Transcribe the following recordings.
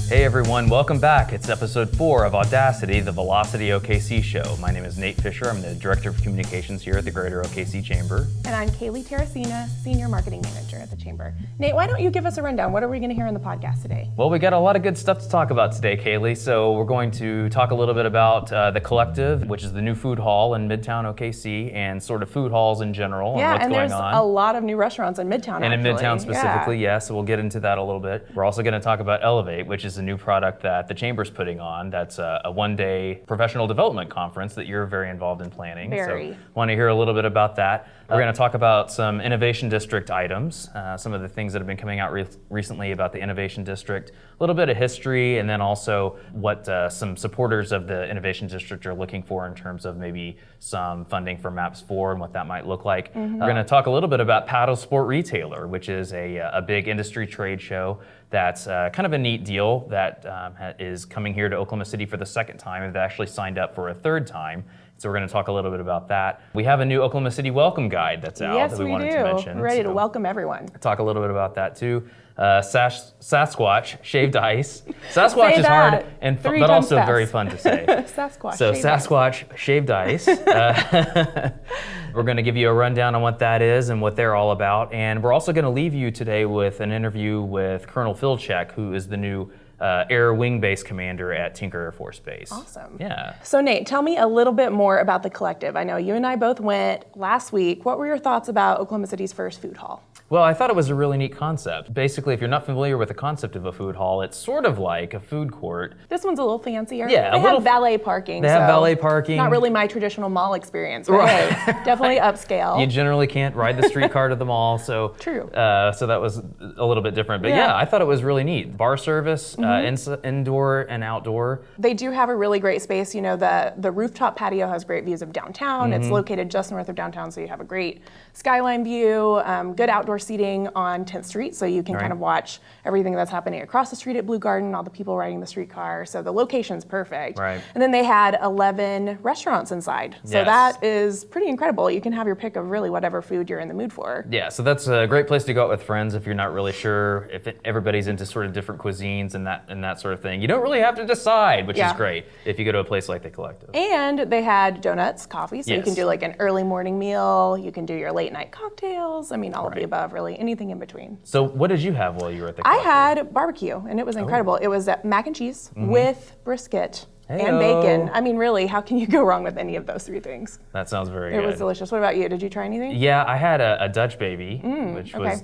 Hey everyone, welcome back. It's episode 4 of Audacity, the Velocity OKC show. My name is Nate Fisher. I'm the Director of Communications here at the Greater OKC Chamber. And I'm Kaylee Terracina, Senior Marketing Manager at the Chamber. Nate, why don't you give us a rundown? What are we going to hear on the podcast today? Well, we got a lot of good stuff to talk about today, Kaylee. So we're going to talk a little bit about the Collective, which is the new food hall in Midtown OKC, and sort of food halls in general and what's going on. Yeah, and there's a lot of new restaurants in Midtown, And in Midtown specifically, yeah, so we'll get into that a little bit. We're also going to talk about Elevate, which is a new product that the Chamber's putting on. That's a one-day professional development conference that you're very involved in planning. Very. So want to hear a little bit about that. We're going to talk about some Innovation District items, some of the things that have been coming out recently about the Innovation District, a little bit of history, and then also what some supporters of the Innovation District are looking for in terms of maybe some funding for MAPS 4 and what that might look like. We're going to talk a little bit about Paddlesports Retailer, which is a big industry trade show that's kind of a neat deal that is coming here to Oklahoma City for the second time, and they actually signed up for a third time. So we're going to talk a little bit about that. We have a new Oklahoma City Welcome guide that's out that we wanted to mention. We're ready to welcome everyone. Talk a little bit about that too. Sasquatch Shaved Ice. Sasquatch is hard and but also very fun to say. Sasquatch Shaved Ice. We're going to give you a rundown on what that is and what they're all about. And we're also going to leave you today with an interview with Colonel Filcek, who is the new Air Wing Base Commander at Tinker Air Force Base. Awesome. Yeah. So Nate, tell me a little bit more about the Collective. I know you and I both went last week. What were your thoughts about Oklahoma City's first food hall? Well, I thought it was a really neat concept. Basically, if you're not familiar with the concept of a food hall, it's sort of like a food court. This one's a little fancier. Yeah, they have valet parking. They have valet parking. Not really my traditional mall experience, but hey, definitely upscale. You generally can't ride the streetcar to the mall, so true. So that was a little bit different. But yeah, I thought it was really neat. Bar service, indoor and outdoor. They do have a really great space. You know, the rooftop patio has great views of downtown. It's located just north of downtown, so you have a great skyline view, good outdoor seating on 10th Street, so you can kind of watch everything that's happening across the street at Blue Garden, all the people riding the streetcar. So the location's perfect. Right. And then they had 11 restaurants inside. So that is pretty incredible. You can have your pick of really whatever food you're in the mood for. Yeah, so that's a great place to go out with friends if you're not really sure if everybody's into sort of different cuisines and that sort of thing. You don't really have to decide, which is great if you go to a place like the Collective. And they had donuts, coffee, so you can do like an early morning meal, you can do your late night cocktails, I mean all of the above, really, anything in between. So what did you have while you were at the Collective? I had barbecue, and it was incredible. It was mac and cheese with brisket and bacon. I mean, really, how can you go wrong with any of those three things? That sounds very good. It was delicious. What about you? Did you try anything? Yeah, I had a Dutch baby, which was,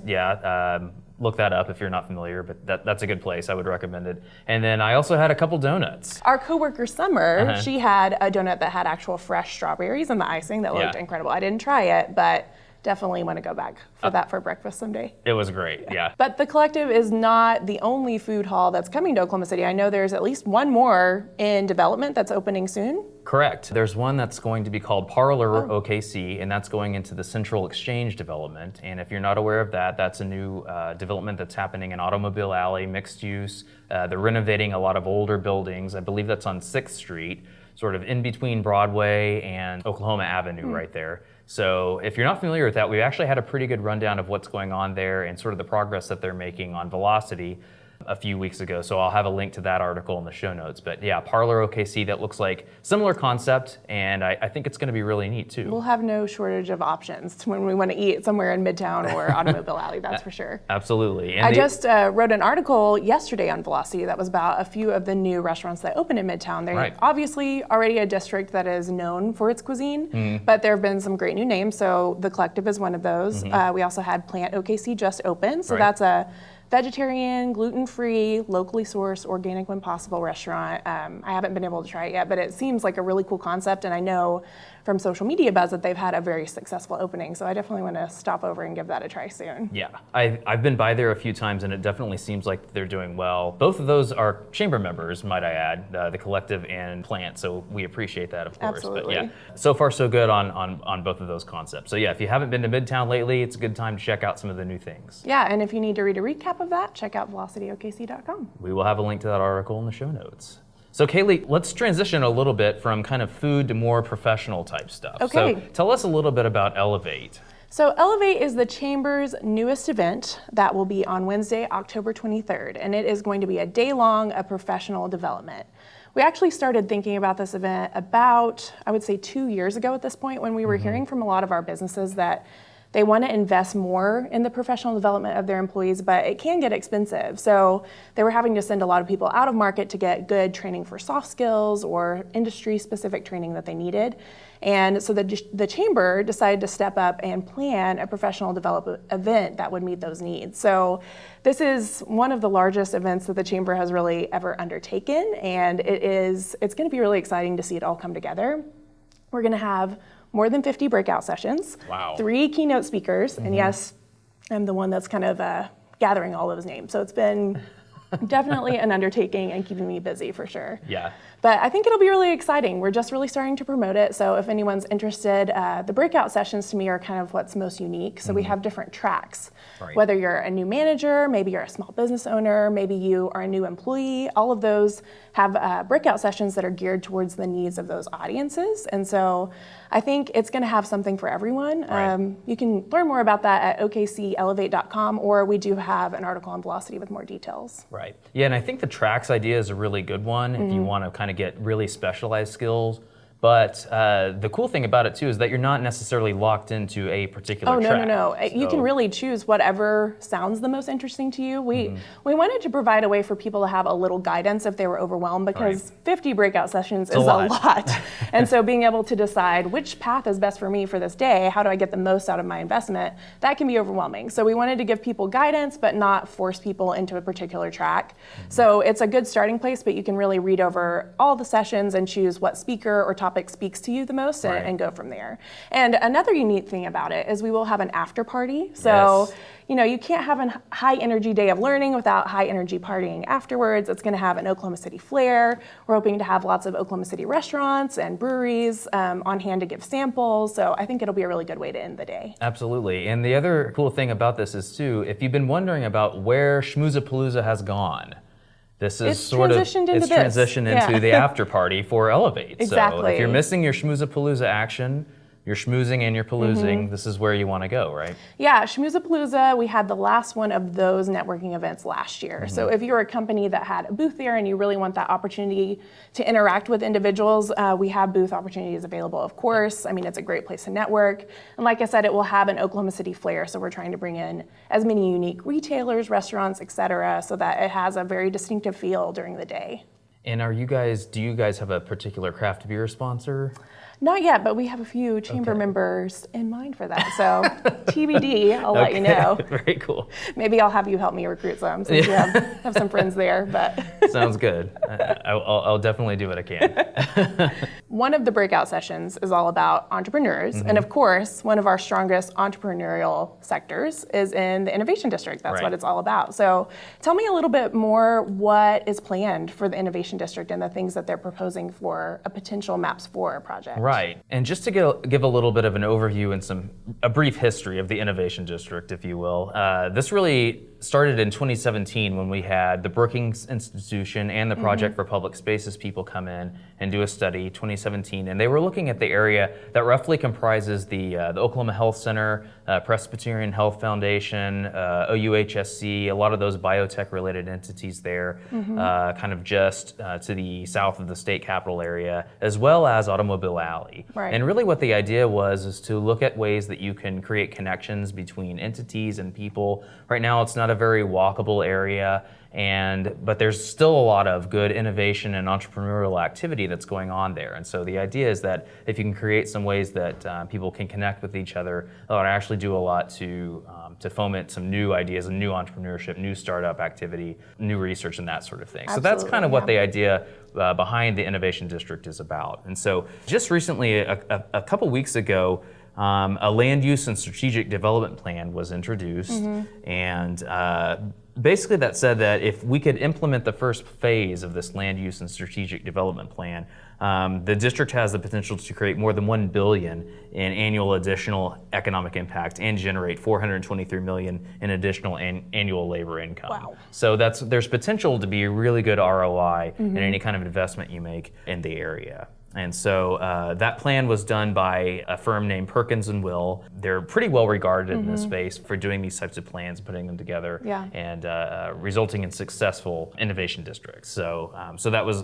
look that up if you're not familiar, but that's a good place. I would recommend it. And then I also had a couple donuts. Our coworker Summer, she had a donut that had actual fresh strawberries in the icing that looked incredible. I didn't try it, but definitely want to go back for that for breakfast someday. It was great, yeah. But the Collective is not the only food hall that's coming to Oklahoma City. I know there's at least one more in development that's opening soon. Correct. There's one that's going to be called Parlor OKC, and that's going into the Central Exchange development. And if you're not aware of that, that's a new development that's happening in Automobile Alley, mixed use. They're renovating a lot of older buildings. I believe that's on 6th Street, sort of in between Broadway and Oklahoma Avenue right there. So if you're not familiar with that, we actually had a pretty good rundown of what's going on there and sort of the progress that they're making on Velocity a few weeks ago. So I'll have a link to that article in the show notes. But yeah, Parlor OKC, that looks like similar concept, and I think it's going to be really neat too. We'll have no shortage of options when we want to eat somewhere in Midtown or Automobile Alley, that's for sure. Absolutely. And I just wrote an article yesterday on Velocity that was about a few of the new restaurants that opened in Midtown. They're obviously already a district that is known for its cuisine, but there have been some great new names. So the Collective is one of those. We also had Plant OKC just opened, so that's a vegetarian, gluten-free, locally sourced, organic when possible restaurant. I haven't been able to try it yet, but it seems like a really cool concept, and I know from social media buzz that they've had a very successful opening, so I definitely want to stop over and give that a try soon. Yeah, I've been by there a few times, and it definitely seems like they're doing well. Both of those are chamber members, might I add, the Collective and Plant, so we appreciate that, of course. Absolutely. But yeah, so far so good on both of those concepts. So yeah, if you haven't been to Midtown lately, it's a good time to check out some of the new things. Yeah, and if you need to read a recap of that, check out velocityokc.com. We will have a link to that article in the show notes. So Kaylee, let's transition a little bit from kind of food to more professional type stuff. Okay. So tell us a little bit about Elevate. So Elevate is the Chamber's newest event that will be on Wednesday, October 23rd, and it is going to be a day-long of professional development. We actually started thinking about this event about, I would say, 2 years ago at this point, when we were hearing from a lot of our businesses that they want to invest more in the professional development of their employees, but it can get expensive. So they were having to send a lot of people out of market to get good training for soft skills or industry-specific training that they needed. And so the Chamber decided to step up and plan a professional development event that would meet those needs. So this is one of the largest events that the Chamber has really ever undertaken, and it's going to be really exciting to see it all come together. We're going to have more than 50 breakout sessions, 3 keynote speakers, and yes, I'm the one that's kind of gathering all those names. So it's been definitely an undertaking and keeping me busy for sure. Yeah. But I think it'll be really exciting. We're just really starting to promote it. So if anyone's interested, the breakout sessions to me are kind of what's most unique. So we have different tracks. Right. Whether you're a new manager, maybe you're a small business owner, maybe you are a new employee, all of those have breakout sessions that are geared towards the needs of those audiences. And so I think it's going to have something for everyone. Right. You can learn more about that at okcelevate.com, or we do have an article on Velocity with more details. Right. Yeah, and I think the tracks idea is a really good one if you want to kind of get really specialized skills. But the cool thing about it too is that you're not necessarily locked into a particular track. No. You can really choose whatever sounds the most interesting to you. We wanted to provide a way for people to have a little guidance if they were overwhelmed, because 50 breakout sessions is a lot. And so being able to decide which path is best for me for this day, how do I get the most out of my investment, that can be overwhelming. So we wanted to give people guidance but not force people into a particular track. So it's a good starting place, but you can really read over all the sessions and choose what speaker or topic speaks to you the most and go from there. And another unique thing about it is we will have an after party. So, you can't have a high energy day of learning without high energy partying afterwards. It's going to have an Oklahoma City flair. We're hoping to have lots of Oklahoma City restaurants and breweries on hand to give samples. So I think it'll be a really good way to end the day. Absolutely. And the other cool thing about this is too, if you've been wondering about where Schmoozapalooza has gone, this is transitioned into the after party for Elevate. Exactly. So if you're missing your Schmoozapalooza action, you're schmoozing and you're paloozing, this is where you want to go, right? Yeah, Schmoozapalooza, we had the last one of those networking events last year. So if you're a company that had a booth there and you really want that opportunity to interact with individuals, we have booth opportunities available, of course. I mean, it's a great place to network. And like I said, it will have an Oklahoma City flair. So we're trying to bring in as many unique retailers, restaurants, et cetera, so that it has a very distinctive feel during the day. And do you guys have a particular craft beer sponsor? Not yet, but we have a few chamber members in mind for that. So TBD, I'll let you know. Very cool. Maybe I'll have you help me recruit some, since you have some friends there. But sounds good. I'll definitely do what I can. One of the breakout sessions is all about entrepreneurs. And of course, one of our strongest entrepreneurial sectors is in the Innovation District. That's what it's all about. So tell me a little bit more what is planned for the Innovation District and the things that they're proposing for a potential MAPS 4 project. Right, and just to give a little bit of an overview and a brief history of the Innovation District, if you will. This really started in 2017 when we had the Brookings Institution and the Project for Public Spaces people come in and do a study, 2017, and they were looking at the area that roughly comprises the Oklahoma Health Center, Presbyterian Health Foundation, OUHSC, a lot of those biotech-related entities there, kind of just to the south of the state capital area, as well as Automobile Alley. Right. And really what the idea is to look at ways that you can create connections between entities and people. Right now, it's not a very walkable area, but there's still a lot of good innovation and entrepreneurial activity that's going on there. And so the idea is that if you can create some ways that people can connect with each other, that would actually do a lot to foment some new ideas and new entrepreneurship, new startup activity, new research, and that sort of thing. Absolutely, so that's kind of what the idea behind the Innovation District is about. And so just recently, a couple weeks ago, a land use and strategic development plan was introduced, and basically that said that if we could implement the first phase of this land use and strategic development plan, the district has the potential to create more than $1 billion in annual additional economic impact and generate $423 million in additional annual labor income. Wow. So there's potential to be a really good ROI in any kind of investment you make in the area. And so that plan was done by a firm named Perkins & Will. they're pretty well regarded in this space for doing these types of plans, putting them together, and resulting in successful innovation districts. So that was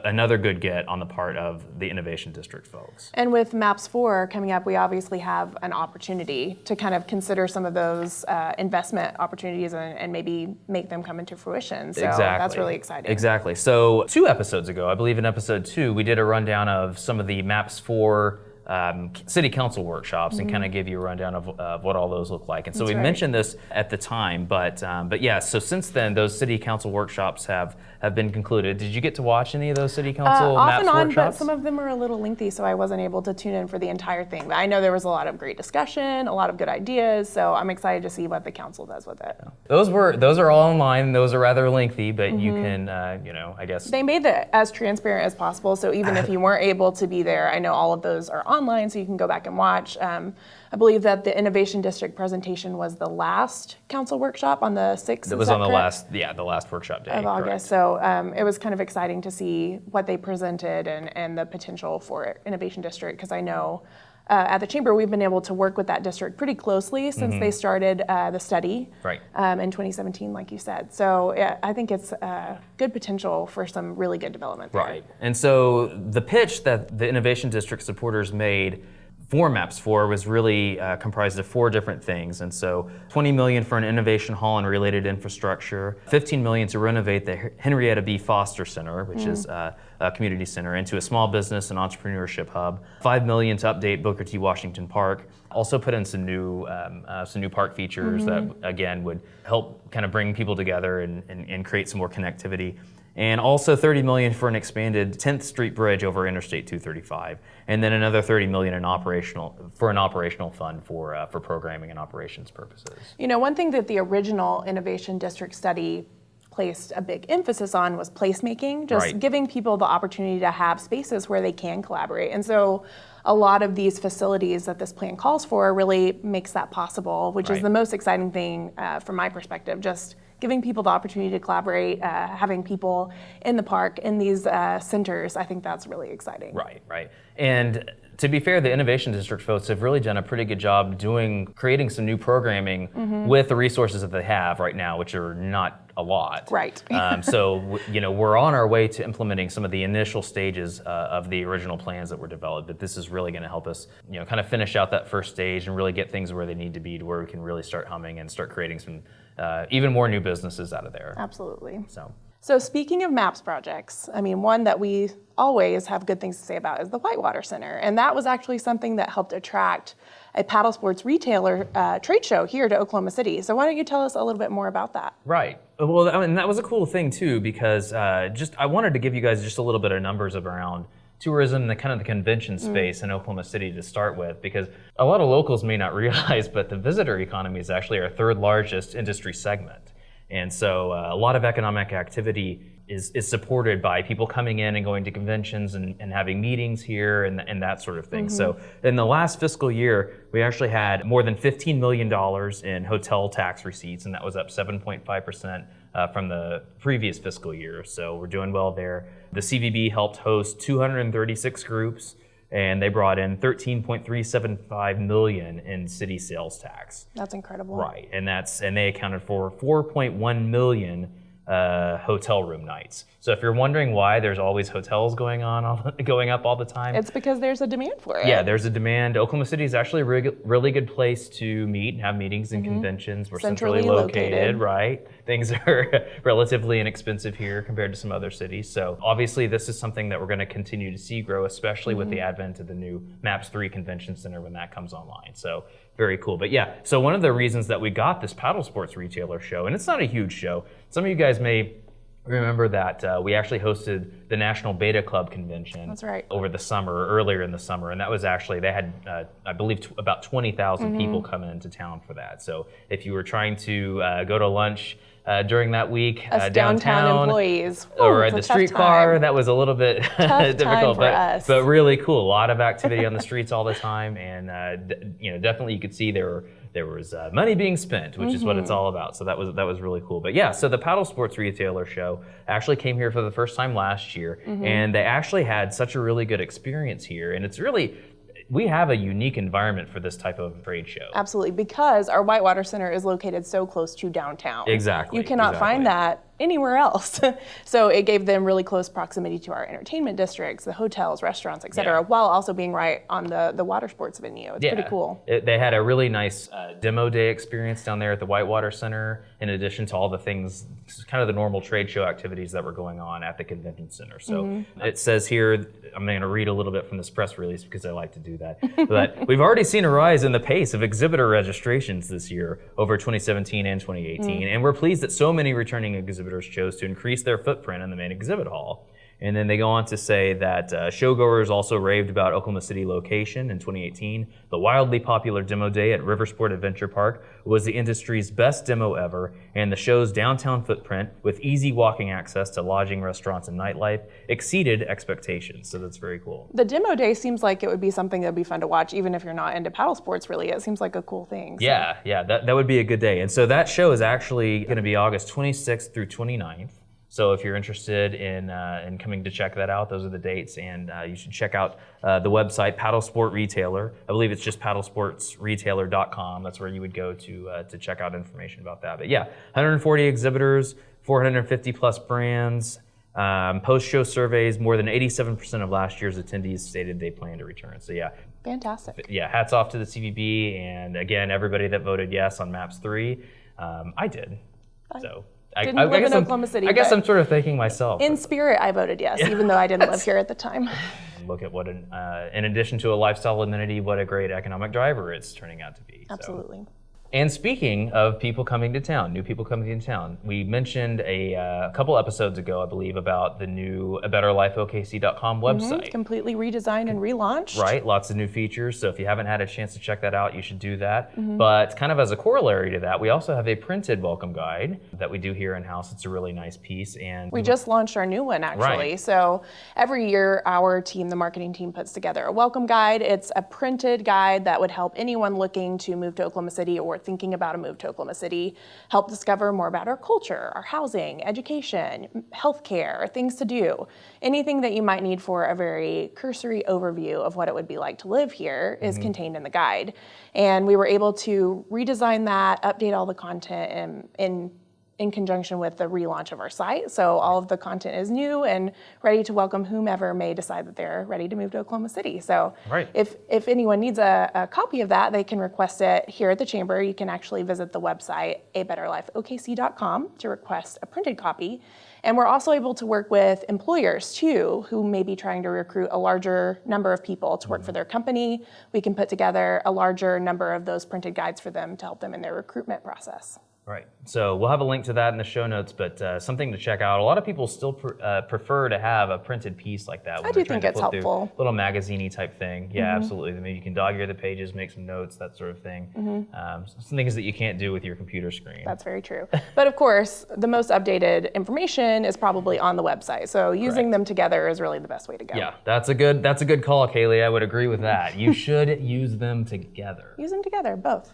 another good get on the part of the innovation district folks. And with MAPS 4 coming up, we obviously have an opportunity to kind of consider some of those investment opportunities and maybe make them come into fruition. So that's really exciting. Exactly. So 2 episodes ago, I believe in episode 2, we did a rundown of some of the MAPS 4 city council workshops and kind of give you a rundown of what all those look like. And so we mentioned this at the time, but yeah, so since then, those city council workshops have been concluded. Did you get to watch any of those city council off MAPS and on, workshops? But some of them were a little lengthy, so I wasn't able to tune in for the entire thing. But I know there was a lot of great discussion, a lot of good ideas, so I'm excited to see what the council does with it. Those are all online. Those are rather lengthy, but you can, I guess. They made it as transparent as possible, so even if you weren't able to be there, I know all of those are online, so you can go back and watch. I believe that the Innovation District presentation was the last council workshop on the 6th. It was on the last workshop day of August. So it was kind of exciting to see what they presented and the potential for Innovation District, because I know at the Chamber we've been able to work with that district pretty closely since they started the study in 2017, like you said. So yeah, I think it's good potential for some really good development there. Right. And so the pitch that the Innovation District supporters made for MAPS 4 was really comprised of 4 different things. And so $20 million for an innovation hall and related infrastructure, $15 million to renovate the Henrietta B. Foster Center, which is a community center, into a small business and entrepreneurship hub, $5 million to update Booker T. Washington Park, also put in some new park features that, again, would help kind of bring people together and create some more connectivity. And also $30 million for an expanded 10th Street Bridge over Interstate 235, and then another $30 million in operational fund for programming and operations purposes. You know, one thing that the original Innovation District study placed a big emphasis on was placemaking, just giving people the opportunity to have spaces where they can collaborate. And so a lot of these facilities that this plan calls for really makes that possible, which is the most exciting thing from my perspective, just giving people the opportunity to collaborate, having people in the park, in these centers. I think that's really exciting. Right. And to be fair, the Innovation District folks have really done a pretty good job creating some new programming with the resources that they have right now, which are not a lot. Right. So we're on our way to implementing some of the initial stages of the original plans that were developed, but this is really going to help us, kind of finish out that first stage and really get things where they need to be, to where we can really start humming and start creating some even more new businesses out of there. Absolutely. So speaking of MAPS projects, I mean, one that we always have good things to say about is the Whitewater Center. And that was actually something that helped attract a Paddlesports Retailer trade show here to Oklahoma City. So why don't you tell us a little bit more about that? Right. Well, that was a cool thing too, because I wanted to give you guys just a little bit of numbers around tourism, the convention space in Oklahoma City to start with, because a lot of locals may not realize, but the visitor economy is actually our 3rd largest industry segment. And so a lot of economic activity is supported by people coming in and going to conventions and having meetings here and that sort of thing. So in the last fiscal year, we actually had more than $15 million in hotel tax receipts, and that was up 7.5% from the previous fiscal year. So we're doing well there. The CVB helped host 236 groups, and they brought in $13.375 million in city sales tax. That's incredible. Right, and they accounted for 4.1 million hotel room nights. So if you're wondering why there's always hotels going up all the time, it's because there's a demand for it. Yeah, there's a demand. Oklahoma City is actually a really good place to meet and have meetings and conventions. We're centrally located, right? Things are relatively inexpensive here compared to some other cities. So obviously this is something that we're going to continue to see grow, especially with the advent of the new MAPS 3 Convention Center when that comes online. So very cool. But yeah, so one of the reasons that we got this Paddlesports Retailer show, and it's not a huge show, some of you guys may remember that we actually hosted the National Beta Club Convention. That's right. Earlier in the summer, and that was actually, they had, I believe, about 20,000 people come into town for that. So if you were trying to go to lunch during that week downtown employees, or at the streetcar, that was a little bit difficult, but really cool. A lot of activity on the streets all the time, and definitely you could see there was money being spent, which is what it's all about. So that was really cool. But yeah, so the Paddlesports Retailer show actually came here for the first time last year, and they actually had such a really good experience here. And it's really, we have a unique environment for this type of trade show. Absolutely, because our Whitewater Center is located so close to downtown. Exactly. You cannot find that anywhere else. So it gave them really close proximity to our entertainment districts, the hotels, restaurants, et cetera, while also being right on the water sports venue. It's pretty cool. They had a really nice demo day experience down there at the Whitewater Center, in addition to all the things, kind of the normal trade show activities that were going on at the convention center. So it says here, I'm going to read a little bit from this press release because I like to do that, but we've already seen a rise in the pace of exhibitor registrations this year over 2017 and 2018, and we're pleased that so many returning exhibitors chose to increase their footprint in the main exhibit hall. And then they go on to say that showgoers also raved about Oklahoma City location in 2018. The wildly popular demo day at Riversport Adventure Park was the industry's best demo ever, and the show's downtown footprint, with easy walking access to lodging, restaurants, and nightlife, exceeded expectations. So that's very cool. The demo day seems like it would be something that would be fun to watch, even if you're not into paddle sports, really. It seems like a cool thing. So. Yeah, that would be a good day. And so that show is actually going to be August 26th through 29th. So if you're interested in coming to check that out, those are the dates, and you should check out the website, Paddlesports Retailer. I believe it's just paddlesportsretailer.com. That's where you would go to check out information about that. But yeah, 140 exhibitors, 450 plus brands. Post-show surveys, more than 87% of last year's attendees stated they plan to return. So yeah. Fantastic. Yeah, hats off to the CVB, and again, everybody that voted yes on Maps 3. I did, so. Didn't live in Oklahoma City. I guess I'm sort of thanking myself. In spirit, I voted yes, even though I didn't live here at the time. Look at what, in addition to a lifestyle amenity, what a great economic driver it's turning out to be. Absolutely. So. And speaking of people coming to town, new people coming to town, we mentioned a couple episodes ago, I believe, about the new abetterlifeokc.com website. Completely redesigned and relaunched. Right, lots of new features. So if you haven't had a chance to check that out, you should do that. But kind of as a corollary to that, we also have a printed welcome guide that we do here in-house. It's a really nice piece. And we just launched our new one, actually. Right. So every year, our team, the marketing team, puts together a welcome guide. It's a printed guide that would help anyone looking to move to Oklahoma City or thinking about a move to Oklahoma City, help discover more about our culture, our housing, education, healthcare, things to do. Anything that you might need for a very cursory overview of what it would be like to live here is contained in the guide. And we were able to redesign that, update all the content in conjunction with the relaunch of our site. So all of the content is new and ready to welcome whomever may decide that they're ready to move to Oklahoma City. So if anyone needs a copy of that, they can request it here at the Chamber. You can actually visit the website, abetterlifeokc.com, to request a printed copy. And we're also able to work with employers too, who may be trying to recruit a larger number of people to work for their company. We can put together a larger number of those printed guides for them to help them in their recruitment process. Right. So we'll have a link to that in the show notes, but something to check out. A lot of people still prefer to have a printed piece like that. I do think it's helpful. Little magazine-y type thing. Yeah, absolutely. Maybe you can dog-ear the pages, make some notes, that sort of thing. Some things that you can't do with your computer screen. That's very true. But of course, the most updated information is probably on the website. So using them together is really the best way to go. Yeah, that's a good call, Kaylee. I would agree with that. You should use them together. Use them together, both.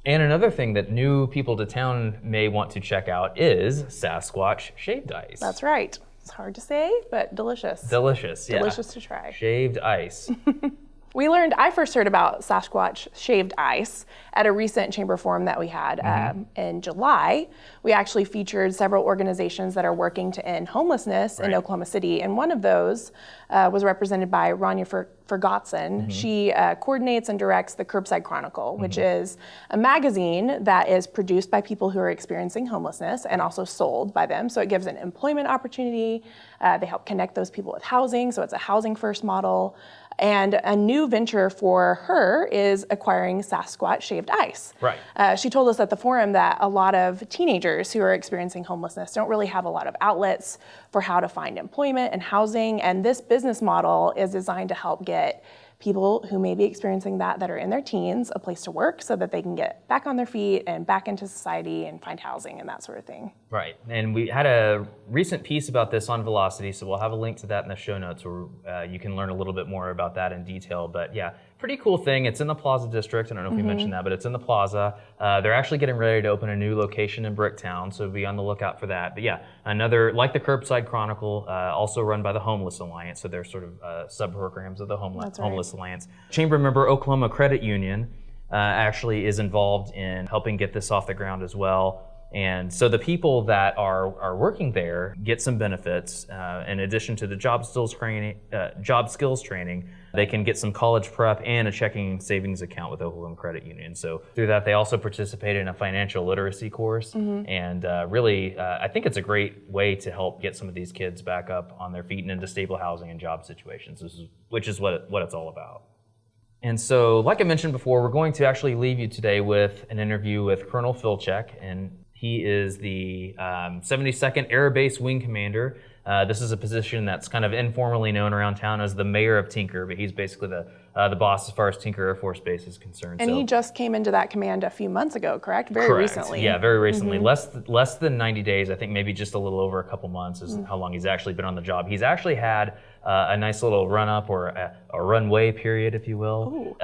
And another thing that new people to town may want to check out is Sasquatch Shaved Ice. That's right. It's hard to say, but delicious. Delicious, yeah. Delicious to try. Shaved ice. I first heard about Sasquatch Shaved Ice at a recent chamber forum that we had in July. We actually featured several organizations that are working to end homelessness in Oklahoma City, and one of those was represented by Rania Fergotson. She coordinates and directs the Curbside Chronicle, which is a magazine that is produced by people who are experiencing homelessness and also sold by them. So it gives an employment opportunity. They help connect those people with housing, so it's a housing first model. And a new venture for her is acquiring Sasquatch Shaved Ice. Right. She told us at the forum that a lot of teenagers who are experiencing homelessness don't really have a lot of outlets for how to find employment and housing. And this business model is designed to help get people who may be experiencing that are in their teens a place to work so that they can get back on their feet and back into society and find housing and that sort of thing. Right, and we had a recent piece about this on Velocity, so we'll have a link to that in the show notes where you can learn a little bit more about that in detail. But yeah, pretty cool thing. It's in the Plaza District. I don't know if we mentioned that, but it's in the Plaza. They're actually getting ready to open a new location in Bricktown, so be on the lookout for that. But yeah, another, like the Curbside Chronicle, also run by the Homeless Alliance, so they're sort of sub-programs of the Homeless slants. Chamber member Oklahoma Credit Union actually is involved in helping get this off the ground as well. And so the people that are working there get some benefits. In addition to the job skills training, they can get some college prep and a checking and savings account with Oklahoma Credit Union. So through that, they also participate in a financial literacy course. And really, I think it's a great way to help get some of these kids back up on their feet and into stable housing and job situations, which is what it's all about. And so, like I mentioned before, we're going to actually leave you today with an interview with Colonel Filcek, and he is the 72nd Air Base Wing Commander. This is a position that's kind of informally known around town as the mayor of Tinker, but he's basically the boss as far as Tinker Air Force Base is concerned. And he just came into that command a few months ago, correct? Very recently. Yeah, very recently. Less than 90 days. I think maybe just a little over a couple months is how long he's actually been on the job. He's actually had a nice little run-up or a runway period, if you will,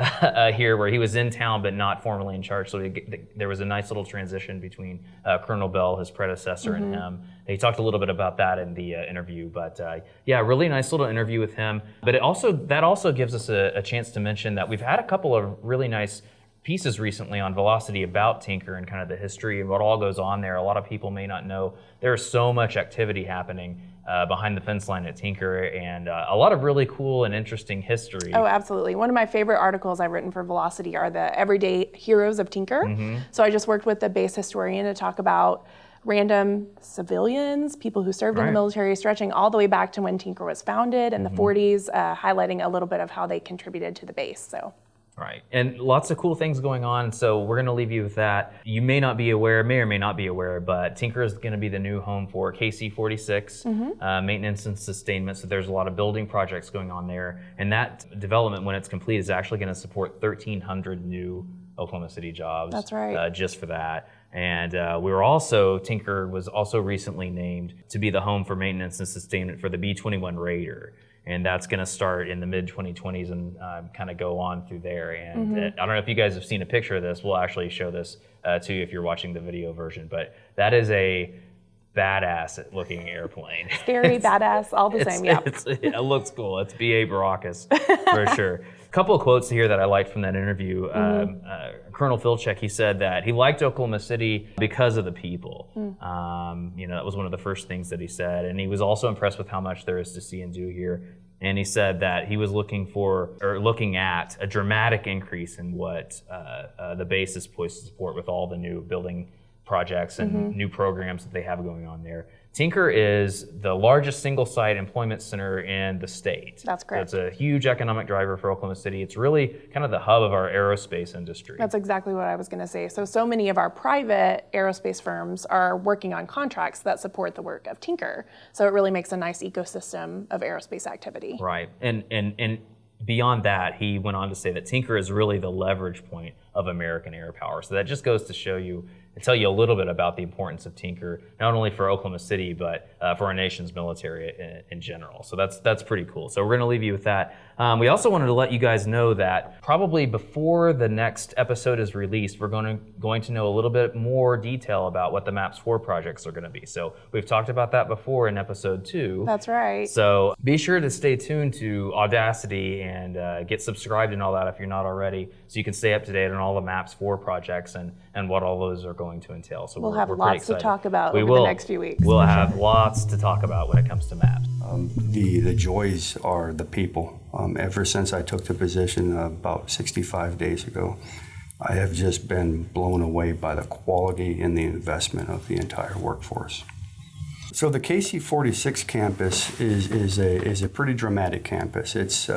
here where he was in town but not formally in charge. So there was a nice little transition between Colonel Bell, his predecessor, and him. He talked a little bit about that in the interview, but yeah, really nice little interview with him. But that also gives us a chance to mention that we've had a couple of really nice pieces recently on Velocity about Tinker and kind of the history and what all goes on there. A lot of people may not know there's so much activity happening behind the fence line at Tinker, and a lot of really cool and interesting history. Oh, absolutely. One of my favorite articles I've written for Velocity are the everyday heroes of Tinker. So I just worked with the base historian to talk about random civilians, people who served in the military, stretching all the way back to when Tinker was founded in the 40s, highlighting a little bit of how they contributed to the base. So. Right, and lots of cool things going on, so we're going to leave you with that. You may not be aware, may or may not be aware, but Tinker is going to be the new home for KC-46, maintenance and sustainment, so there's a lot of building projects going on there, and that development, when it's complete, is actually going to support 1,300 new Oklahoma City jobs. That's right. Just for that. And Tinker was also recently named to be the home for maintenance and sustainment for the B-21 Raider. And that's going to start in the mid-2020s and kind of go on through there. And I don't know if you guys have seen a picture of this. We'll actually show this to you if you're watching the video version. But that is a badass-looking airplane. Scary, badass, all the same, yeah. It looks cool. It's B.A. Baracus, for sure. A couple of quotes here that I liked from that interview. Colonel Filcek, he said that he liked Oklahoma City because of the people. That was one of the first things that he said. And he was also impressed with how much there is to see and do here. And he said that he was looking at a dramatic increase in what the base is poised to support with all the new building projects and new programs that they have going on there. Tinker is the largest single-site employment center in the state. That's correct. So it's a huge economic driver for Oklahoma City. It's really kind of the hub of our aerospace industry. That's exactly what I was going to say. So many of our private aerospace firms are working on contracts that support the work of Tinker. So it really makes a nice ecosystem of aerospace activity. Right, and beyond that, he went on to say that Tinker is really the leverage point of American air power. So that just goes to show you and tell you a little bit about the importance of Tinker, not only for Oklahoma City, but for our nation's military in general. So that's pretty cool. So we're going to leave you with that. We also wanted to let you guys know that probably before the next episode is released, we're going to know a little bit more detail about what the MAPS 4 projects are going to be. So we've talked about that before in episode 2. That's right. So be sure to stay tuned to Audacity and get subscribed and all that if you're not already, so you can stay up to date on all the MAPS 4 projects and what all those are going to entail. So we'll we're have pretty lots excited. to talk about over the next few weeks. We'll have lots to talk about when it comes to maps. The joys are the people. Ever since I took the position about 65 days ago, I have just been blown away by the quality and the investment of the entire workforce. So the KC-46 campus is a pretty dramatic campus. It's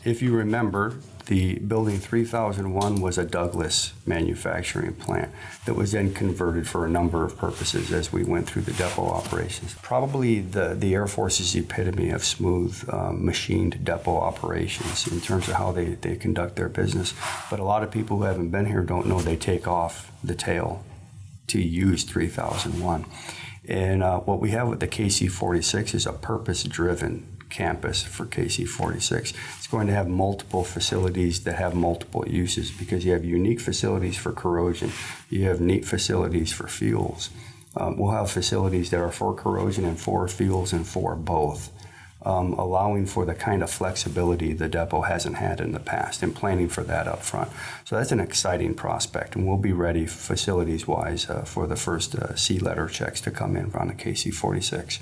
if you remember, the building 3001 was a Douglas manufacturing plant that was then converted for a number of purposes as we went through the depot operations. Probably the Air Force's epitome of smooth machined depot operations in terms of how they conduct their business. But a lot of people who haven't been here don't know they take off the tail to use 3001. And what we have with the KC-46 is a purpose-driven campus for KC-46. It's going to have multiple facilities that have multiple uses because you have unique facilities for corrosion. You have neat facilities for fuels. We'll have facilities that are for corrosion and for fuels and for both. allowing for the kind of flexibility the depot hasn't had in the past and planning for that up front. So that's an exciting prospect, and we'll be ready facilities-wise for the first C letter checks to come in on the KC-46.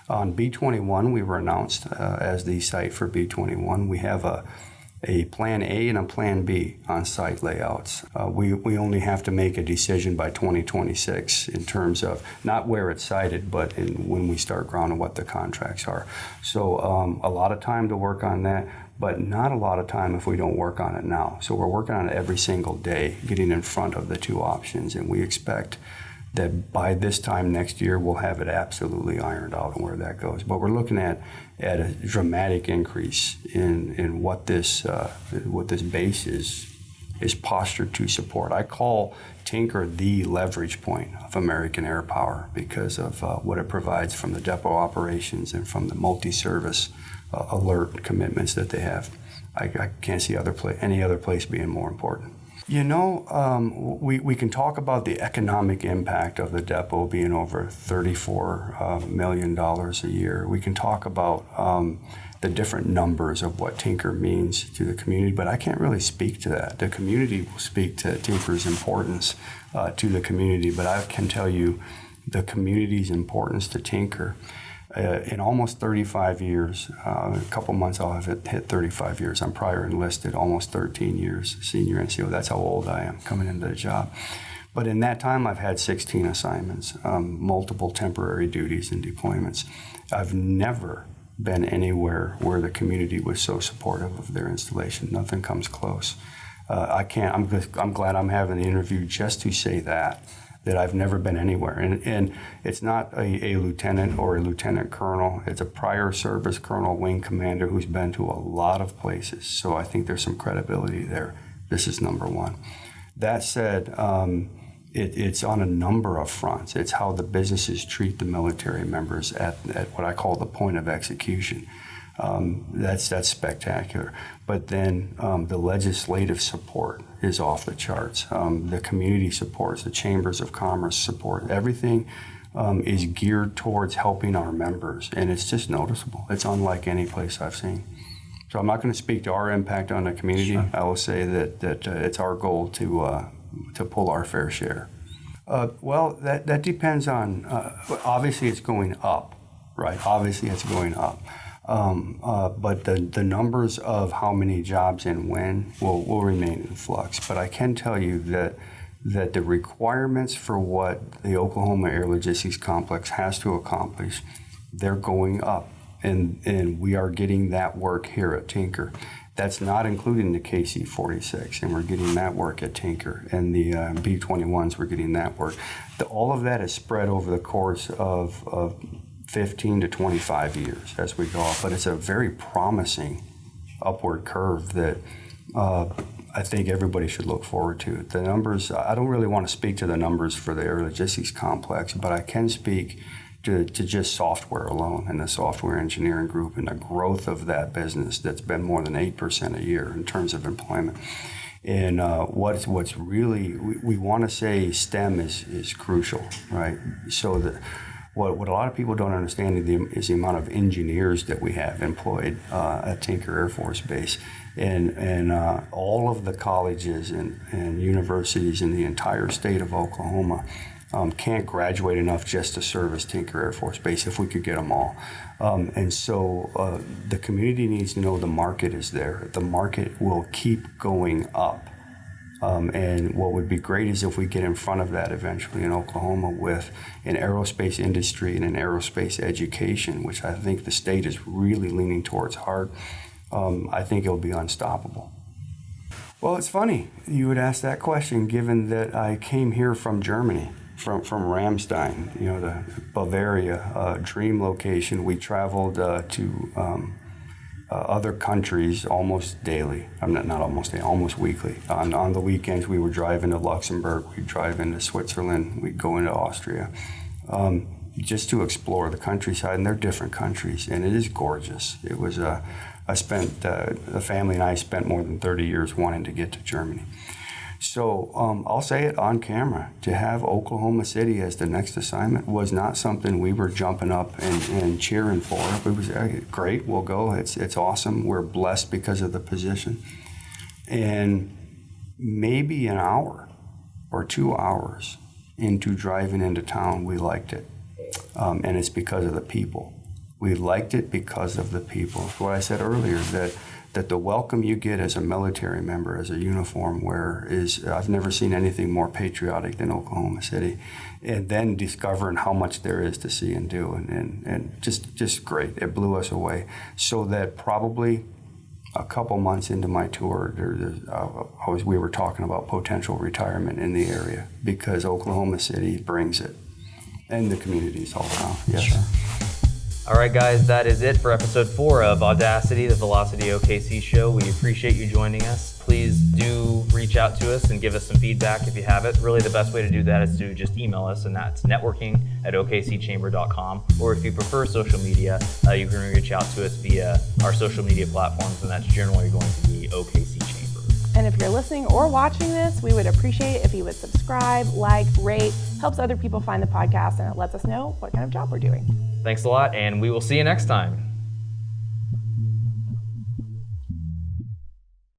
On B-21, we were announced as the site for B-21. We have a Plan A and a Plan B on site layouts. We only have to make a decision by 2026 in terms of not where it's sited, but when we start ground and what the contracts are. So a lot of time to work on that, but not a lot of time if we don't work on it now. So we're working on it every single day, getting in front of the two options, and we expect that by this time next year, we'll have it absolutely ironed out on where that goes. But we're looking at a dramatic increase in what this base is postured to support. I call Tinker the leverage point of American Air Power because of what it provides from the depot operations and from the multi-service alert commitments that they have. I can't see any other place being more important. You know, we can talk about the economic impact of the depot being over $34 million a year. We can talk about the different numbers of what Tinker means to the community, but I can't really speak to that. The community will speak to Tinker's importance to the community, but I can tell you the community's importance to Tinker. In almost 35 years, a couple months I'll have hit 35 years. I'm prior enlisted, almost 13 years, senior NCO. That's how old I am coming into the job. But in that time, I've had 16 assignments, multiple temporary duties and deployments. I've never been anywhere where the community was so supportive of their installation. Nothing comes close. I'm glad I'm having the interview just to say that I've never been anywhere. And it's not a lieutenant or a lieutenant colonel. It's a prior service colonel, wing commander who's been to a lot of places. So I think there's some credibility there. This is number one. That said, it's on a number of fronts. It's how the businesses treat the military members at what I call the point of execution. That's spectacular. But then the legislative support is off the charts. The community supports, the chambers of commerce support. Everything is geared towards helping our members, and it's just noticeable. It's unlike any place I've seen. So I'm not going to speak to our impact on the community. Sure. I will say that it's our goal to pull our fair share. Well, that depends on, obviously it's going up, right? Obviously it's going up. But the numbers of how many jobs and when will remain in flux. But I can tell you that the requirements for what the Oklahoma Air Logistics Complex has to accomplish, they're going up. And we are getting that work here at Tinker. That's not including the KC-46, and we're getting that work at Tinker. And the B-21s, we're getting that work. All of that is spread over the course of 15 to 25 years as we go up, but it's a very promising upward curve that I think everybody should look forward to. The numbers, I don't really want to speak to the numbers for the Air Logistics Complex, but I can speak to just software alone and the software engineering group and the growth of that business that's been more than 8% a year in terms of employment. And what's really, we want to say STEM is crucial, right? So that what a lot of people don't understand is the amount of engineers that we have employed at Tinker Air Force Base. And all of the colleges and universities in the entire state of Oklahoma can't graduate enough just to service Tinker Air Force Base if we could get them all. And so the community needs to know the market is there. The market will keep going up. And what would be great is if we get in front of that eventually in Oklahoma with an aerospace industry and an aerospace education, which I think the state is really leaning towards hard. I think it'll be unstoppable. Well, it's funny you would ask that question given that I came here from Germany, from Ramstein, the Bavaria dream location. We traveled to other countries almost daily. Not almost daily, almost weekly. On the weekends, we would drive into Luxembourg, we'd drive into Switzerland, we'd go into Austria, just to explore the countryside. And they're different countries, and it is gorgeous. It was the family and I spent more than 30 years wanting to get to Germany. So I'll say it on camera, to have Oklahoma City as the next assignment was not something we were jumping up and cheering for. It was great, we'll go, it's awesome, we're blessed because of the position. And maybe an hour or 2 hours into driving into town, we liked it. And it's because of the people. We liked it because of the people. What I said earlier, that the welcome you get as a military member, as a uniform wearer, is, I've never seen anything more patriotic than Oklahoma City. And then discovering how much there is to see and do, and just great. It blew us away. So that probably a couple months into my tour, we were talking about potential retirement in the area, because Oklahoma City brings it, and the communities all around. Yes. Sure. All right, guys, that is it for episode 4 of Audacity, the Velocity OKC show. We appreciate you joining us. Please do reach out to us and give us some feedback if you have it. Really, the best way to do that is to just email us, and that's networking@okcchamber.com. Or if you prefer social media, you can reach out to us via our social media platforms, and that's generally going to be OKC Chamber. And if you're listening or watching this, we would appreciate if you would subscribe, like, rate. Helps other people find the podcast, and it lets us know what kind of job we're doing. Thanks a lot, and we will see you next time.